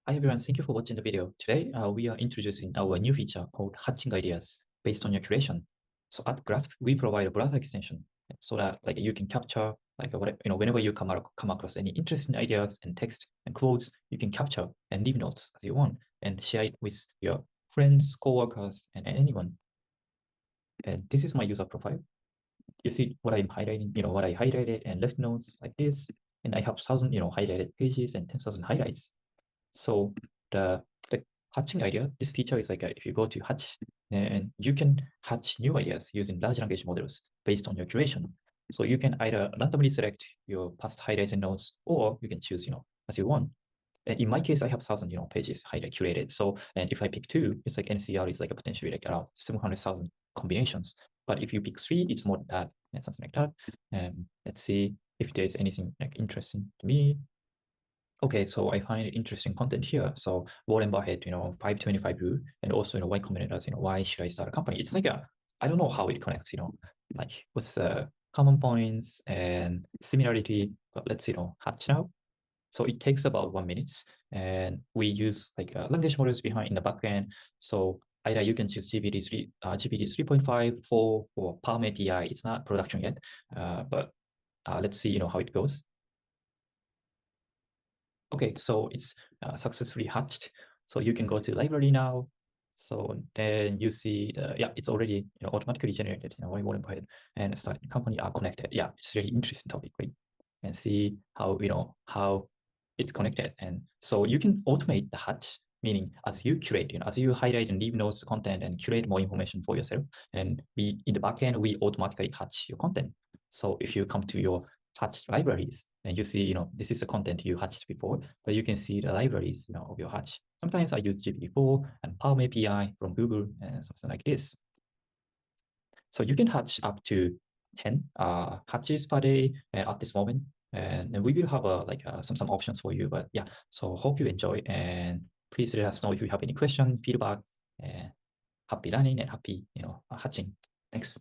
Hi everyone, thank you for watching the video. Today, we are introducing our new feature called hatching ideas based on your curation. So at Glasp, we provide a browser extension so that like you can capture whenever you come across any interesting ideas and text and quotes, you can capture and leave notes as you want and share it with your friends, coworkers, and anyone. And this is my user profile. You see what I'm highlighting, what I highlighted and left notes like this, and I have 1,000, highlighted pages and 10,000 highlights. So the hatching idea, this feature is like if you go to hatch, and you can hatch new ideas using large language models based on your curation. So you can either randomly select your past highlighted notes, or you can choose, as you want. And in my case, I have 1,000, pages highlight curated. So, and if I pick two, it's like NCR is like a potentially like around 700,000 combinations. But if you pick three, it's more than that and something like that. And let's see if there's anything like interesting to me. Okay, so I find interesting content here. So Warren Buffett, 525 rule, and also, Y Combinator's, why should I start a company? It's like I don't know how it connects, like what's the common points and similarity, but let's, hatch now. So it takes about 1 minute, and we use like language models behind in the backend. So either you can choose GPT 3.5, 4, or Palm API. It's not production yet, but let's see, how it goes. Okay, so it's successfully hatched. So you can go to library now. So then you see it's already automatically generated. Why Warren Buffett and start company are connected. Yeah, it's really interesting topic, right? And see how how it's connected. And so you can automate the hatch, meaning as you curate, as you highlight and leave notes content and curate more information for yourself. And we in the backend we automatically hatch your content. So if you come to your hatched libraries, and you see, this is the content you hatched before, but you can see the libraries, of your hatch. Sometimes I use GPT-4 and Palm API from Google and something like this. So you can hatch up to 10 hatches per day at this moment. And we will have some options for you. But yeah, so hope you enjoy, and please let us know if you have any question, feedback, and happy learning and happy, hatching. Thanks.